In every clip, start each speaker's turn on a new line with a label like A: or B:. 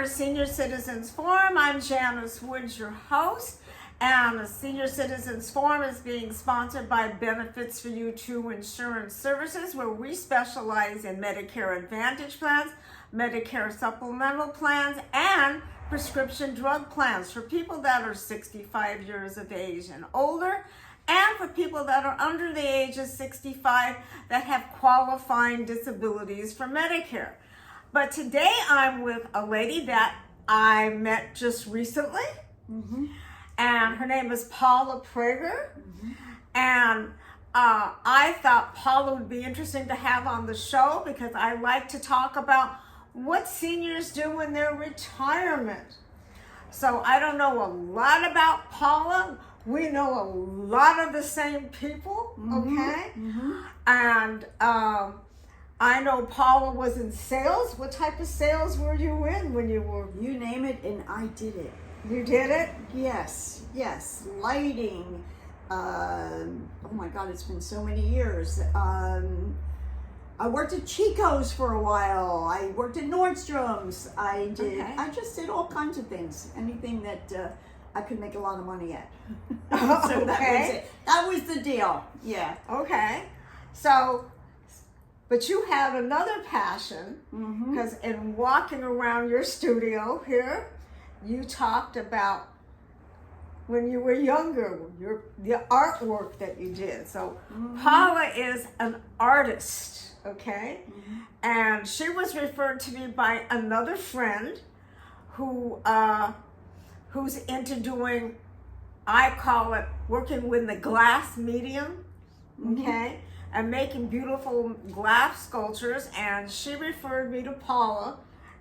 A: Senior Citizens Forum. I'm Janice Woods, your host, and the Senior Citizens Forum is being sponsored by Benefits for You 2 Insurance Services, where we specialize in Medicare Advantage plans, Medicare supplemental plans, and prescription drug plans for people that are 65 years of age and older, and for people that are under the age of 65 that have qualifying disabilities for Medicare. But today I'm with a lady that I met just recently, and her name is Paula Prager, and I thought Paula would be interesting to have on the show because I like to talk about what seniors do in their retirement. So I don't know a lot about Paula. We know a lot of the same people, okay? And I know Paula was in sales. What type of sales were you in when you were?
B: You name it, and I did it.
A: You did it?
B: Yes. Lighting. Oh my God, it's been so many years. I worked at Chico's for a while. I worked at Nordstrom's. I just did all kinds of things. Anything that I could make a lot of money at. So that was it. That was the deal. Yeah.
A: Okay. So, but you had another passion, because in walking around your studio here, you talked about when you were younger, the artwork that you did. So Paula is an artist, okay? And she was referred to me by another friend who who's into doing, I call it working with the glass medium, okay? And making beautiful glass sculptures, and she referred me to Paula,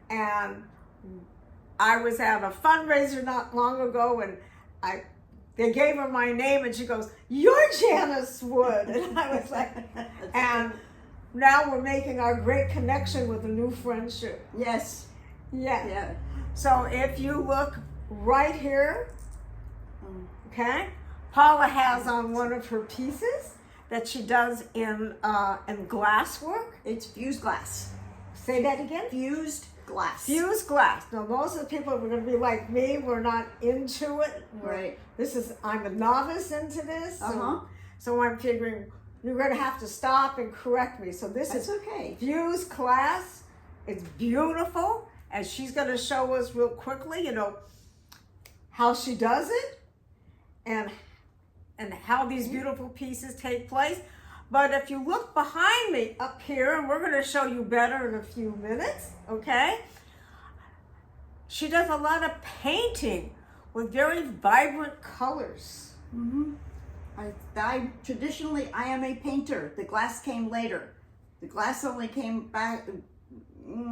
A: and I was at a fundraiser not long ago, and they gave her my name, and she goes, "You're Janice Wood," and I was like, and now we're making our great connection with a new friendship.
B: Yes.
A: Yeah. So if you look right here, okay, Paula has on one of her pieces that she does in glass work.
B: It's fused glass.
A: Say that again?
B: Fused glass.
A: Fused glass. Now, most of the people are going to be like me. We're not into it.
B: Right.
A: I'm a novice into this. So I'm figuring you're going to have to stop and correct me. So this is
B: okay.
A: Fused glass. It's beautiful. And she's going to show us real quickly, how she does it and how these beautiful pieces take place. But if you look behind me up here, and we're going to show you better in a few minutes, okay? She does a lot of painting with very vibrant colors.
B: Traditionally, I am a painter. The glass came later. The glass only came back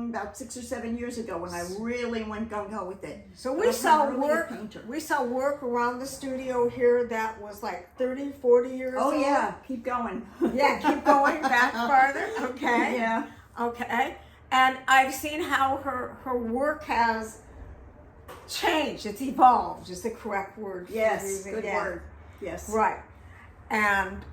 B: about 6 or 7 years ago when I really went gung-ho with it.
A: So we saw work around the studio here that was like 30, 40 years old.
B: Oh yeah, keep going.
A: Yeah, keep going back farther. Okay.
B: Yeah.
A: Okay. And I've seen how her work has changed. It's evolved, is the correct word.
B: Yes, good word. Yes.
A: Right. And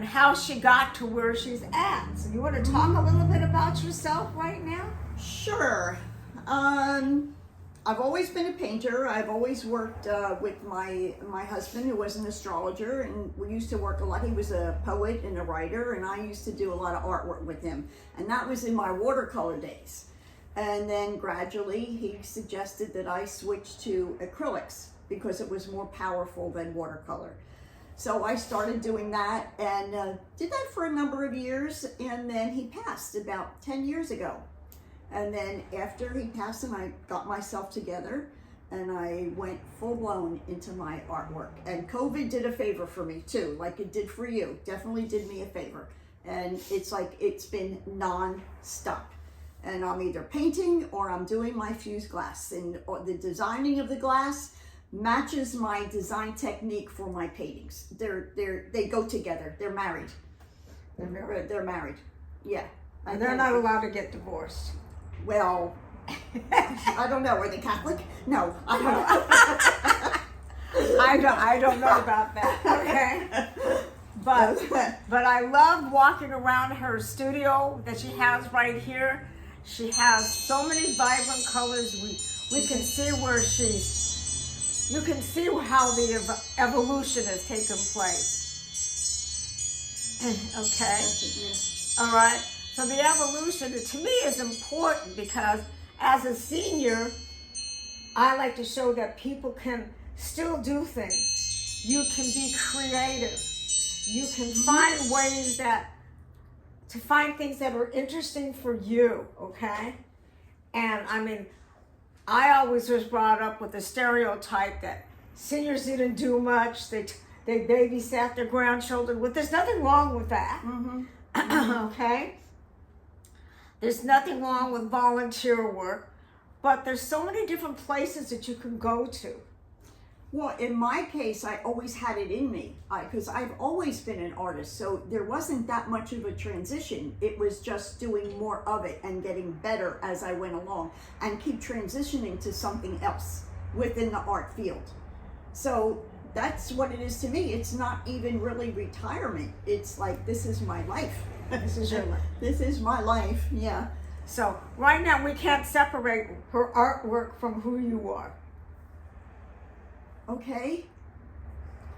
A: how she got to where she's at. So you want to talk a little bit about yourself right now?
B: Sure. I've always been a painter. I've always worked with my husband, who was an astrologer, and we used to work a lot. He was a poet and a writer, and I used to do a lot of artwork with him. And that was in my watercolor days. And then gradually he suggested that I switch to acrylics because it was more powerful than watercolor. So I started doing that and did that for a number of years, and then he passed about 10 years ago. And then after he passed and I got myself together, and I went full blown into my artwork. And COVID did a favor for me too, like it did for you. Definitely did me a favor. And it's like it's been non-stop. And I'm either painting or I'm doing my fused glass. And the designing of the glass matches my design technique for my paintings. They go together. They're married. They're married. Yeah.
A: And they're not allowed to get divorced.
B: Well, I don't know. Are they Catholic? No, I don't know.
A: I don't know about that. Okay. But I love walking around her studio that she has right here. She has so many vibrant colors. We can see where you can see how the evolution has taken place. Okay. All right. So the evolution to me is important because as a senior, I like to show that people can still do things. You can be creative. You can find ways to find things that are interesting for you, okay? And I mean, I always was brought up with the stereotype that seniors didn't do much. They babysat their grandchildren. Well, there's nothing wrong with that, okay? There's nothing wrong with volunteer work, but there's so many different places that you can go to.
B: Well, in my case, I always had it in me because I've always been an artist. So there wasn't that much of a transition. It was just doing more of it and getting better as I went along and keep transitioning to something else within the art field. So that's what it is to me. It's not even really retirement. It's like, this is my life.
A: This is your life.
B: This is my life, yeah.
A: So right now we can't separate her artwork from who you are.
B: Okay.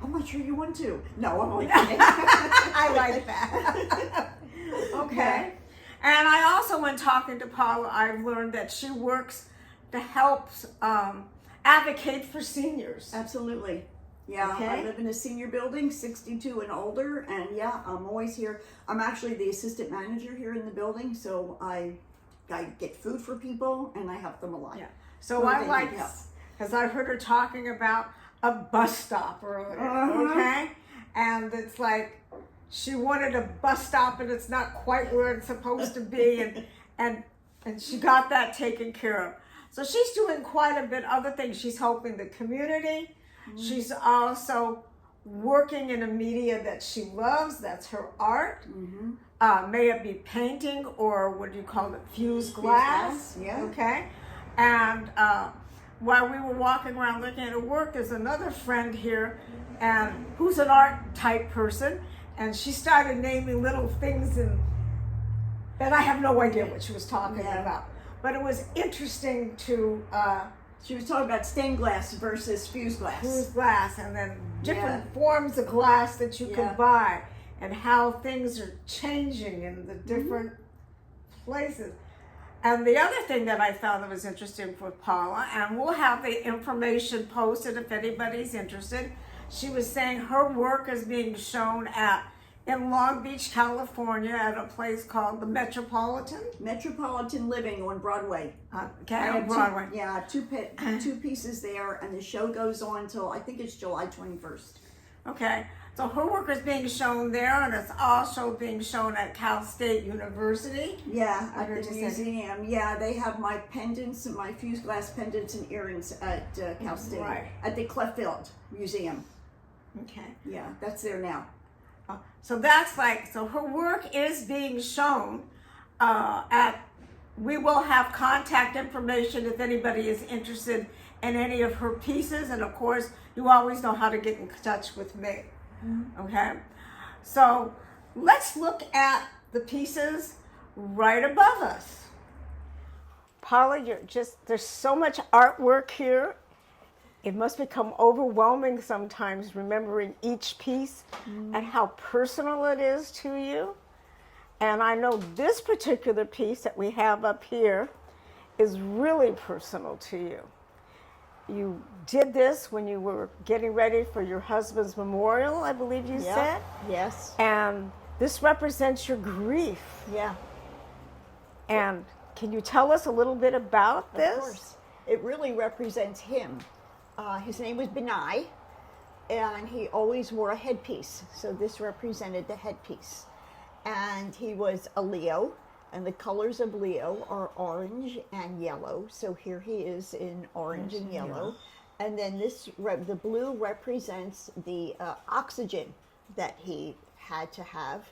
B: I'm not sure you want to. No, I'm only kidding.
A: I like that. Okay. And I also, when talking to Paula, I've learned that she works to help advocate for seniors.
B: Absolutely. Yeah,
A: Okay.
B: I live in a senior building, 62 and older, and yeah, I'm always here. I'm actually the assistant manager here in the building, so I get food for people and I help them a lot.
A: Yeah. So I like, because I heard her talking about a bus stop earlier, okay? And it's like, she wanted a bus stop and it's not quite where it's supposed to be, and she got that taken care of. So she's doing quite a bit other things. She's helping the community. She's also working in a media that she loves. That's her art. May it be painting or what do you call it? Fused glass.
B: Yeah.
A: Okay. And while we were walking around looking at her work, there's another friend here and who's an art type person. And she started naming little things that I have no idea what she was talking about. But it was interesting to...
B: she was talking about stained glass versus fused glass.
A: Fused glass, and then different forms of glass that you can buy, and how things are changing in the different places. And the other thing that I found that was interesting for Paula, and we'll have the information posted if anybody's interested, she was saying her work is being shown in Long Beach, California, at a place called the
B: Metropolitan Living on Broadway.
A: Okay, on Broadway.
B: Two pieces there, and the show goes on till I think it's July 21st.
A: Okay, so her work is being shown there, and it's also being shown at Cal State University.
B: Yeah, at the museum. Yeah, they have my pendants and my fused glass pendants and earrings at Cal State.
A: Right.
B: At the Cleffield Museum.
A: Okay.
B: Yeah, that's there now.
A: So so her work is being shown we will have contact information if anybody is interested in any of her pieces. And of course, you always know how to get in touch with me. Okay. So let's look at the pieces right above us. Paula, there's so much artwork here. It must become overwhelming sometimes remembering each piece and how personal it is to you. And I know this particular piece that we have up here is really personal to you. You did this when you were getting ready for your husband's memorial, I believe you said?
B: Yes.
A: And this represents your grief.
B: Yeah.
A: And can you tell us a little bit about this?
B: Of course. it really represents him. His name was Benai, and he always wore a headpiece. So this represented the headpiece. And he was a Leo, and the colors of Leo are orange and yellow. So here he is in orange and yellow. And then the blue represents the oxygen that he had to have.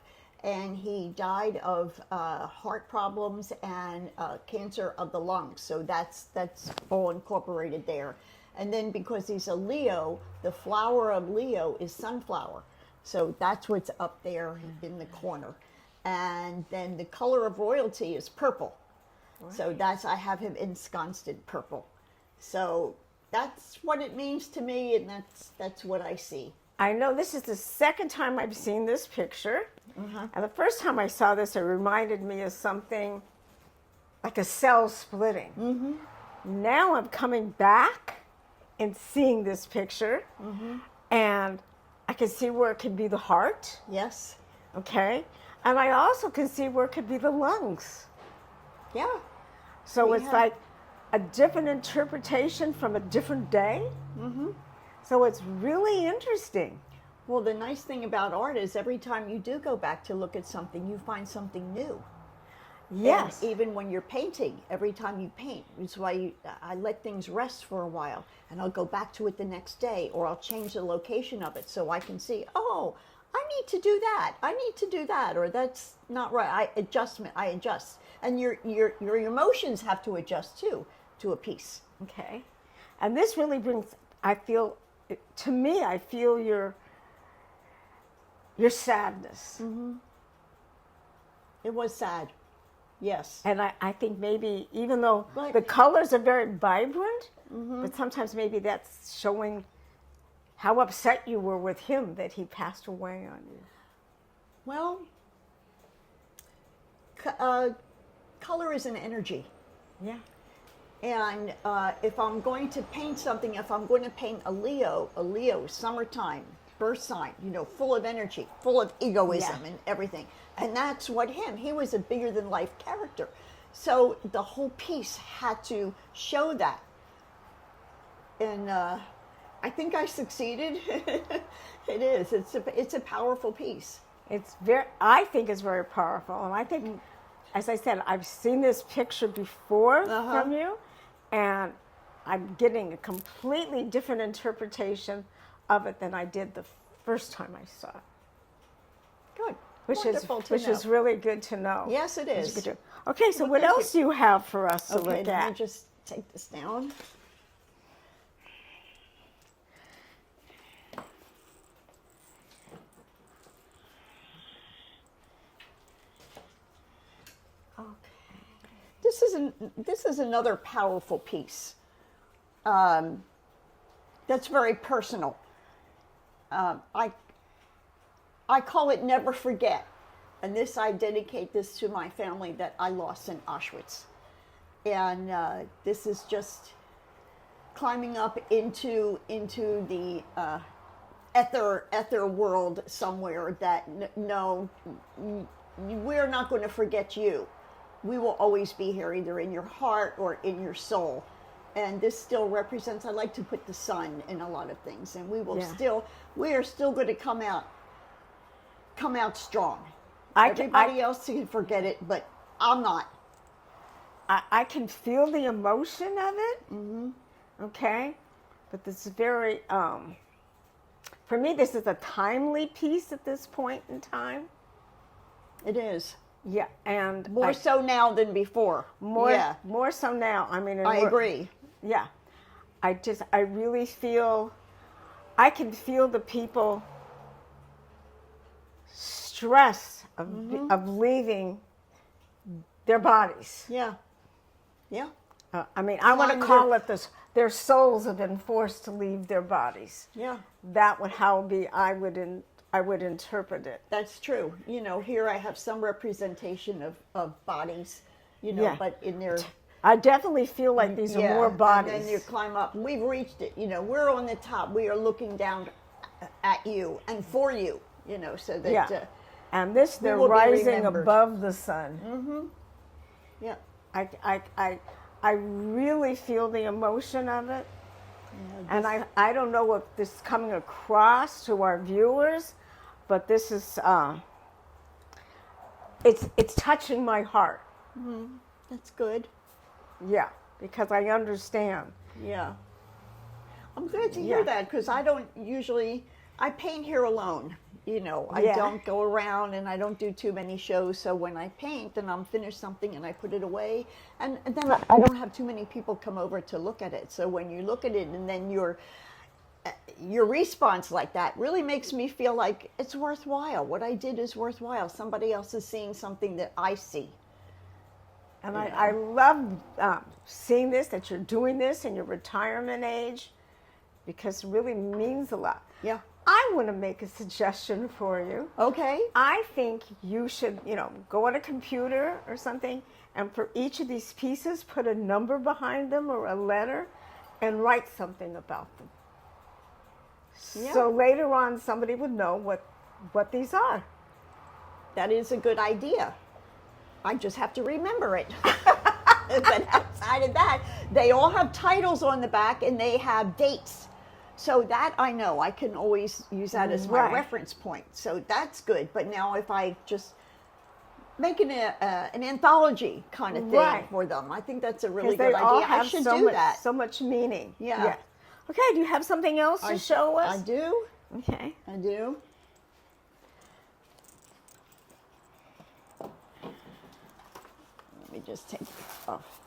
B: And he died of heart problems and cancer of the lungs. So that's all incorporated there. And then because he's a Leo, the flower of Leo is sunflower. So that's what's up there in the corner. And then the color of royalty is purple. Right. So I have him ensconced in purple. So that's what it means to me, and that's what I see.
A: I know this is the second time I've seen this picture. And the first time I saw this, it reminded me of something like a cell splitting. Now I'm coming back and seeing this picture, and I can see where it could be the heart.
B: Yes.
A: Okay. And I also can see where it could be the lungs.
B: Yeah.
A: So it's like a different interpretation from a different day. So it's really interesting.
B: Well, the nice thing about art is every time you do go back to look at something, you find something new.
A: Yes.
B: And even when you're painting, every time you paint, it's why I let things rest for a while, and I'll go back to it the next day, or I'll change the location of it so I can see, oh, I need to do that. I need to do that, or that's not right. I adjust. And your emotions have to adjust too to a piece.
A: Okay. And this really brings, I feel your sadness.
B: It was sad. Yes.
A: And I think maybe, even though the colors are very vibrant, but sometimes maybe that's showing how upset you were with him that he passed away on you.
B: Well, color is an energy.
A: Yeah.
B: And if I'm going to paint something, if I'm going to paint a Leo, summertime, birth sign, full of energy, full of egoism and everything. And that's what he was a bigger than life character. So the whole piece had to show that. And I think I succeeded. It is. It's a powerful piece.
A: I think it's very powerful. And I think, as I said, I've seen this picture before from you, and I'm getting a completely different interpretation of it than I did the first time I saw it.
B: Good.
A: Which is really good to know.
B: Yes, it is.
A: Okay, so what else do you have for us to look at?
B: Let me just take this down. This is another powerful piece. That's very personal. I call it Never Forget, and I dedicate this to my family that I lost in Auschwitz. And this is just climbing up into the ether world somewhere that no, we're not going to forget you. We will always be here, either in your heart or in your soul. And this still represents, I like to put the sun in a lot of things, and we are still going to come out strong. Everybody else can forget it, but I'm not.
A: I can feel the emotion of it. Okay. But this is very, for me, this is a timely piece at this point in time.
B: It is.
A: Yeah, and
B: more so now than before.
A: More so now. I mean,
B: I agree.
A: Yeah, I really feel, I can feel the people stress of leaving their bodies.
B: Yeah.
A: I mean, I want to call it this. Their souls have been forced to leave their bodies.
B: Yeah.
A: That would I would interpret it.
B: That's true. Here I have some representation of bodies, but in their...
A: I definitely feel like these are more bodies.
B: And then you climb up. We've reached it. We're on the top. We are looking down at you and for you, so that...
A: and they're rising above the sun.
B: Yeah.
A: I really feel the emotion of it.
B: Yeah,
A: And I don't know if this is coming across to our viewers, but this is, it's touching my heart.
B: that's good.
A: Yeah, because I understand.
B: Yeah. I'm glad to hear
A: Yeah.
B: that, because I don't usually, I paint here alone. You know, I
A: Yeah.
B: don't go around and I don't do too many shows. So when I paint and I'm finished something and I put it away, and then I don't have too many people come over to look at it. So when you look at it and then your response like that really makes me feel like it's worthwhile. What I did is worthwhile. Somebody else is seeing something that I see.
A: And
B: Yeah.
A: I love seeing this, that you're doing this in your retirement age, because it really means a lot.
B: Yeah.
A: I want to make a suggestion for you.
B: Okay.
A: I think you should, go on a computer or something, and for each of these pieces, put a number behind them or a letter, and write something about them.
B: Yeah.
A: So later on, somebody would know what these are.
B: That is a good idea. I just have to remember it. But outside of that, they all have titles on the back and they have dates. So that I know, I can always use that as my
A: Right.
B: reference point. So that's good. But now if I just make an anthology kind of thing
A: Right.
B: for them, I think that's a really
A: Because they
B: good
A: all
B: idea. I
A: have
B: should
A: so
B: do
A: much,
B: that.
A: so much meaning.
B: Yeah.
A: Okay, do you have something else to show us?
B: I do.
A: Okay.
B: I do. Let me just take this off.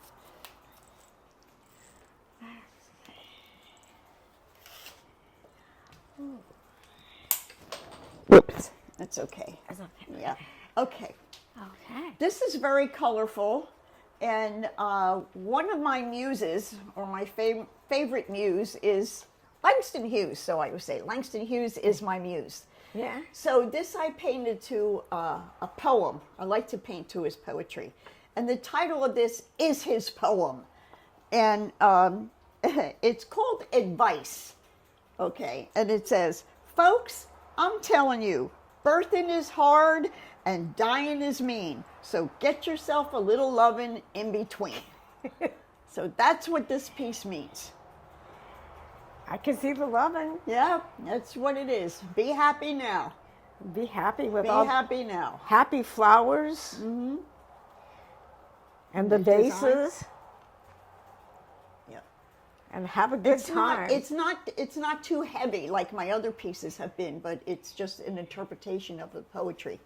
B: Whoops. That's okay.
A: That's okay.
B: Yeah. Okay.
A: Okay.
B: This is very colorful, and one of my muses, or my favorite muse, is Langston Hughes. So I would say Langston Hughes is my muse.
A: Yeah.
B: So this I painted to a poem. I like to paint to his poetry. And the title of this is his poem. And it's called Advice. Okay. And it says, folks, I'm telling you, birthing is hard and dying is mean. So get yourself a little lovin' in between. So that's what this piece means.
A: I can see the loving.
B: Yeah, that's what it is. Be happy now.
A: Be happy with
B: Be
A: all
B: happy now.
A: happy flowers. Mm-hmm. And the
B: design.
A: vases.
B: Yeah.
A: And have a good
B: It's
A: time.
B: it's not too heavy like my other pieces have been, but it's just an interpretation of the poetry.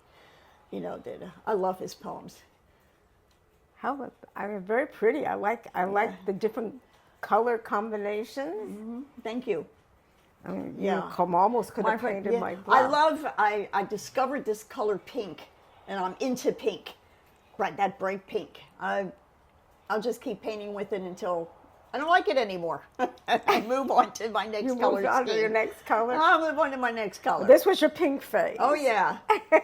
B: You know, that I love his poems.
A: I mean, very pretty. I like the different color combinations.
B: Mm-hmm. Thank you.
A: I mean,
B: Yeah.
A: you almost could have
B: friend-
A: painted
B: yeah.
A: my blouse.
B: I discovered this color pink, and I'm into pink. Right, that bright pink. I'll just keep painting with it until I don't like it anymore. I move on to my next
A: You
B: color
A: moved on to
B: scheme.
A: your next color.
B: I'll move on to my next color.
A: This was your pink phase.
B: Oh yeah,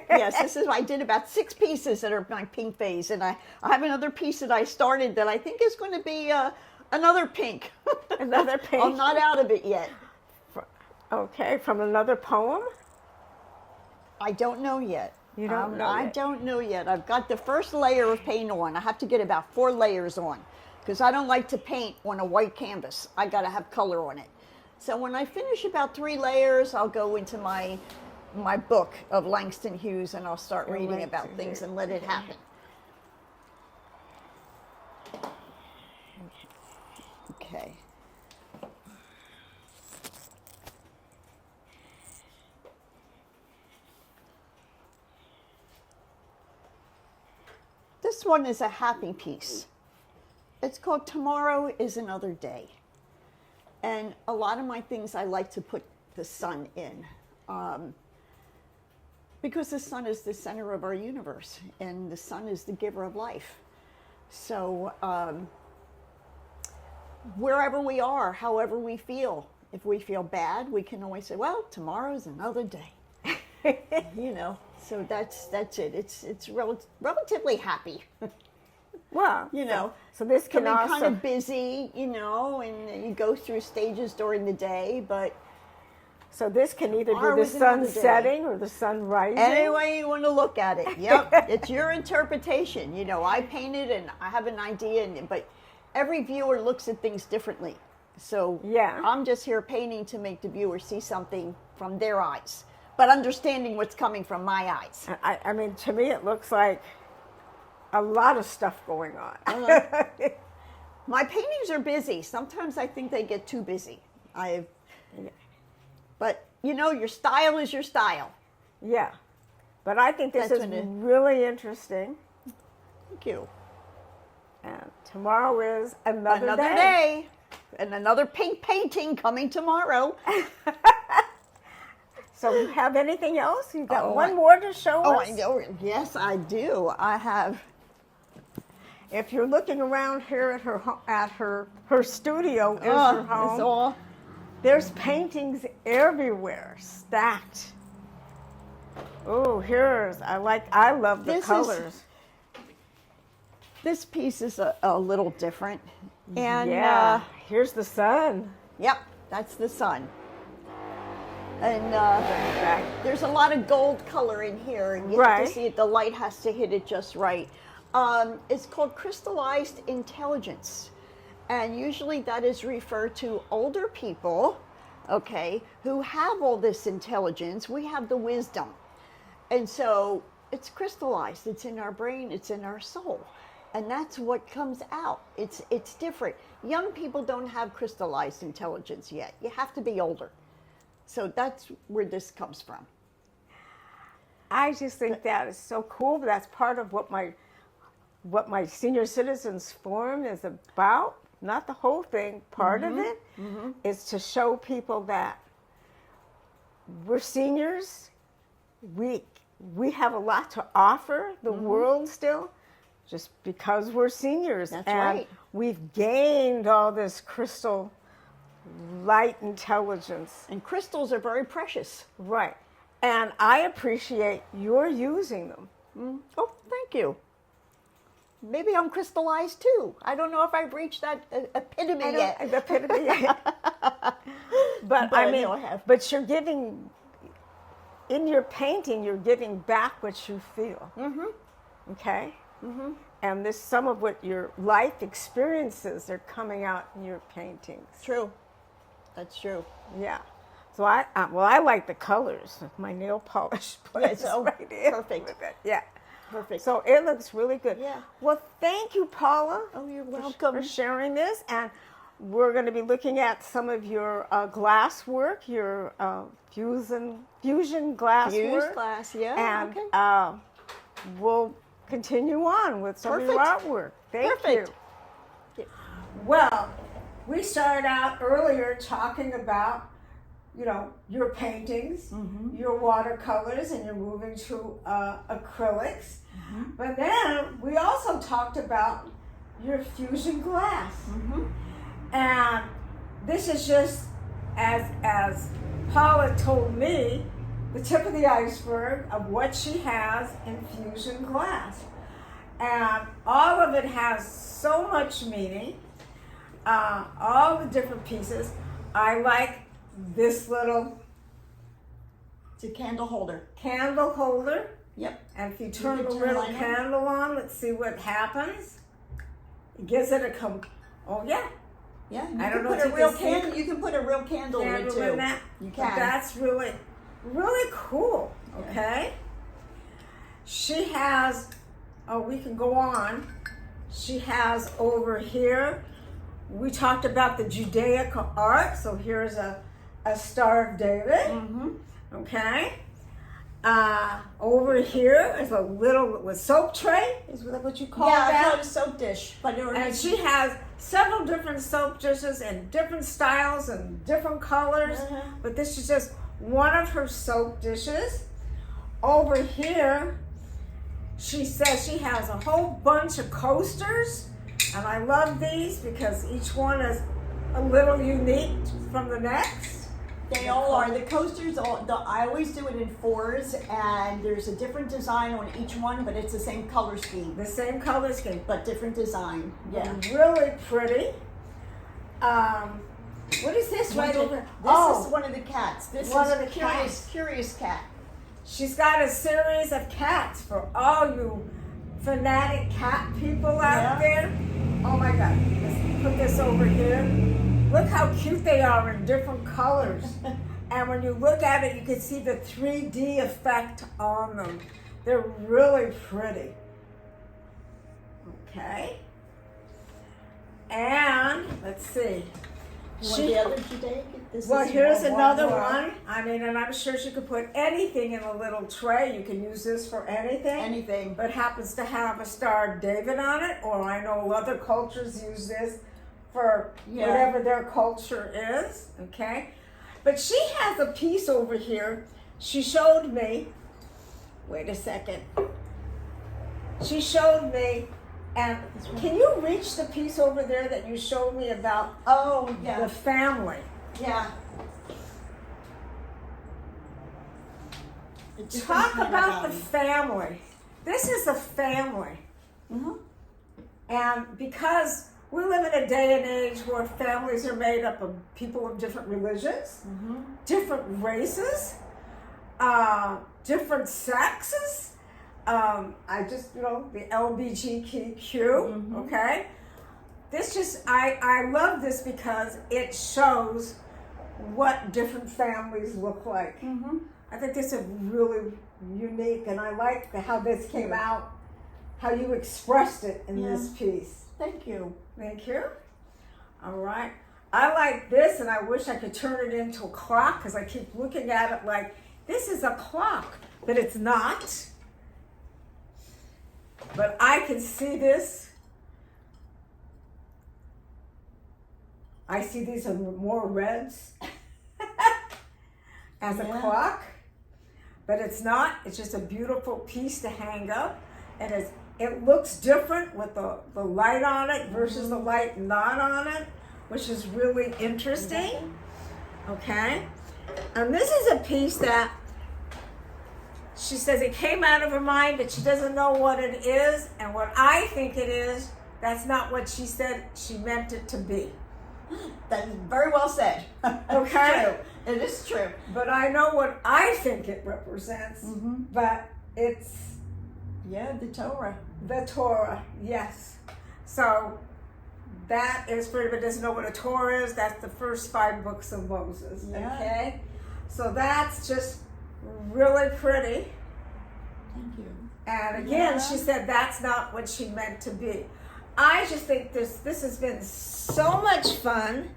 B: yes. I did about 6 pieces that are my pink phase, and I have another piece that I started that I think is going to be another pink.
A: Another pink.
B: I'm not out of it yet.
A: Okay, from another poem.
B: I don't know yet.
A: You don't know
B: I
A: yet.
B: don't know yet. I've got the first layer of paint on. I have to get about 4 layers on because I don't like to paint on a white canvas. I got to have color on it. So when I finish about 3 layers, I'll go into my book of Langston Hughes and I'll start reading about
A: Langston
B: things
A: Hughes.
B: and let it happen. Okay. This one is a happy piece. It's called Tomorrow is Another Day. And a lot of my things I like to put the sun in because the sun is the center of our universe and the sun is the giver of life. So wherever we are, however we feel, if we feel bad, we can always say, well, tomorrow's another day. You know, so that's it. It's relatively happy.
A: Well,
B: You know,
A: so this can
B: can be
A: also
B: kind of busy, you know, and you go through stages during the day, but
A: so this can either
B: Tomorrow
A: be the
B: is another
A: sun
B: day.
A: setting or the sun rising.
B: any way you want to look at it. Yep, it's your interpretation. You know, I painted and I have an idea, but every viewer looks at things differently. So
A: Yeah.
B: I'm just here painting to make the viewer see something from their eyes, but understanding what's coming from my eyes.
A: I mean, to me, it looks like a lot of stuff going on.
B: My paintings are busy. Sometimes I think they get too busy. But you know, your style is your style.
A: Yeah. But I think this
B: That's
A: is
B: when it-
A: really interesting.
B: Thank you.
A: And tomorrow is another
B: day. And another pink painting coming tomorrow.
A: So you have anything else? You got
B: Oh,
A: one more to show
B: Oh,
A: us?
B: I know. Yes, I do. I have.
A: If you're looking around here at her studio is her home.
B: It's all.
A: There's paintings everywhere, stacked. Oh, I love the
B: This is-
A: colors.
B: This piece is a little different. And
A: Yeah, here's the sun.
B: yep, that's the sun. And
A: Back.
B: there's a lot of gold color in here, and you have
A: Right.
B: to see it. The light has to hit it just right. It's called crystallized intelligence, and usually that is referred to older people, okay, who have all this intelligence. We have the wisdom, and so it's crystallized. It's in our brain. It's in our soul, and that's what comes out. It's different. Young people don't have crystallized intelligence yet. You have to be older. So that's where this comes from.
A: I just think that is so cool. That's part of what my senior citizens forum is about. Not the whole thing. Part of it is to show people that we're seniors. We have a lot to offer the world still, just because we're seniors.
B: That's
A: and
B: right.
A: we've gained all this crystal light intelligence.
B: And crystals are very precious.
A: Right. And I appreciate your using them.
B: Oh, thank you. Maybe I'm crystallized too. I don't know if I've reached that epitome yet.
A: The epitome yet. But
B: I
A: I mean,
B: know I have.
A: but you're giving, in your painting, you're giving back what you feel. Okay? And this, some of what your life experiences are coming out in your paintings.
B: True. That's true.
A: Yeah. So I like the colors. My nail polish plays
B: so
A: right in
B: perfect.
A: with it. Yeah.
B: Perfect.
A: So it looks really good.
B: Yeah.
A: Well, thank you, Paula.
B: Oh, you're
A: for
B: welcome.
A: sharing this. And we're going to be looking at some of your glass work, your fusion glass
B: Fused
A: work.
B: glass, yeah.
A: And
B: okay.
A: we'll continue on with some of your
B: Perfect.
A: artwork. Thank
B: Perfect.
A: you. Well, we started out earlier talking about, your paintings, your watercolors, and you're moving to acrylics. But then we also talked about your fusion glass. And this is just, as Paula told me, the tip of the iceberg of what she has in fusion glass. And all of it has so much meaning, all the different pieces. I like this little
B: It's a candle holder.
A: candle holder.
B: Yep.
A: And if you turn
B: can
A: the
B: turn
A: little
B: light on.
A: candle on, let's see what happens. It gives it oh yeah,
B: Yeah. You
A: I don't
B: can
A: know
B: put
A: if
B: a
A: you
B: real
A: can see
B: candle. You can put a real candle in it
A: candle
B: too.
A: in that.
B: You
A: But
B: can.
A: that's really, really cool, okay? She has, we can go on. She has over here, we talked about the Judaica art, so here's a Star of David, okay? Over here is a little soap tray, is that what you call
B: Yeah, I
A: that?
B: call it a soap dish. But
A: And she has several different soap dishes in different styles and different colors, but this is just one of her soap dishes. Over here, she says she has a whole bunch of coasters, and I love these because each one is a little unique from the next.
B: They all are. The coasters, I always do it in 4s, and there's a different design on each one, but it's the same color scheme,
A: The same color scheme,
B: but different design. Yeah.
A: really pretty. What is this right over?
B: This is one of the cats. This
A: One
B: is
A: of the cats.
B: Curious Cat.
A: She's got a series of cats for all you fanatic cat people out
B: Yeah.
A: there. Oh my God. put this over here. Look how cute they are in different colors. And when you look at it, you can see the 3D effect on them. They're really pretty. Okay. And let's see.
B: The other Judaica?
A: Well, here's another one. I mean, and I'm sure she could put anything in a little tray. You can use this for anything.
B: Anything.
A: But happens to have a Star of David on it, or I know other cultures use this for whatever their culture is, okay? But she has a piece over here. She showed me, wait a second. She showed me, and can you reach the piece over there that you showed me about the family?
B: Yeah.
A: Talk about the family. This is a family.
B: Mm-hmm.
A: And because we live in a day and age where families are made up of people of different religions, different races, different sexes, the LGBTQ, okay? I love this because it shows what different families look like. I think this is really unique, and I like how this came out, how you expressed it in this piece.
B: Thank you.
A: Thank you. All right. I like this, and I wish I could turn it into a clock because I keep looking at it like this is a clock, but it's not. But I can see this. I see these are more reds as a clock, but it's not. It's just a beautiful piece to hang up, and it looks different with the light on it versus the light not on it, which is really interesting. Okay, and this is a piece that she says it came out of her mind, but she doesn't know what it is, and what I think it is, that's not what she said she meant it to be.
B: That is very well said.
A: Okay?
B: It is true.
A: But I know what I think it represents, but it's...
B: the Torah.
A: The Torah, yes. So that is for anybody who doesn't know what a Torah is, that's the first 5 books of Moses, okay? So that's just really pretty.
B: Thank you.
A: And again, she said that's not what she meant to be. I just think this has been so much fun,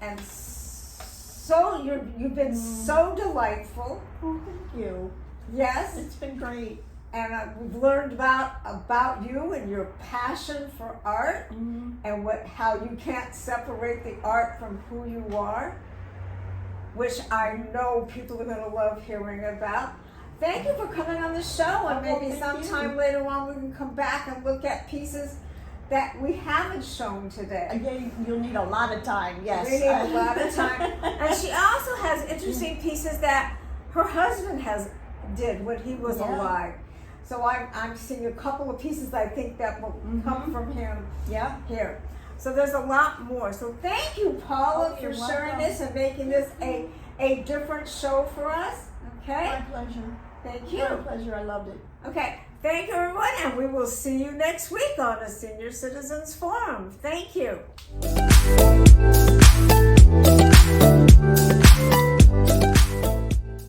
A: and so you've been so delightful.
B: Oh, thank you.
A: Yes,
B: it's been great.
A: And we've learned about you and your passion for art, and how you can't separate the art from who you are, which I know people are going to love hearing about. Thank you for coming on the show, and maybe sometime later on we can come back and look at pieces that we haven't shown today.
B: Again, you'll need a lot of time, yes.
A: We need a lot of time. And she also has interesting pieces that her husband did when he was alive. So I'm seeing a couple of pieces I think that will come from him here. So there's a lot more. So thank you, Paula, for sharing this and making this a different show for us. Okay?
B: My pleasure.
A: Thank you.
B: My pleasure. I loved it.
A: Okay. Thank you, everyone, and we will see you next week on a Senior Citizens Forum. Thank you.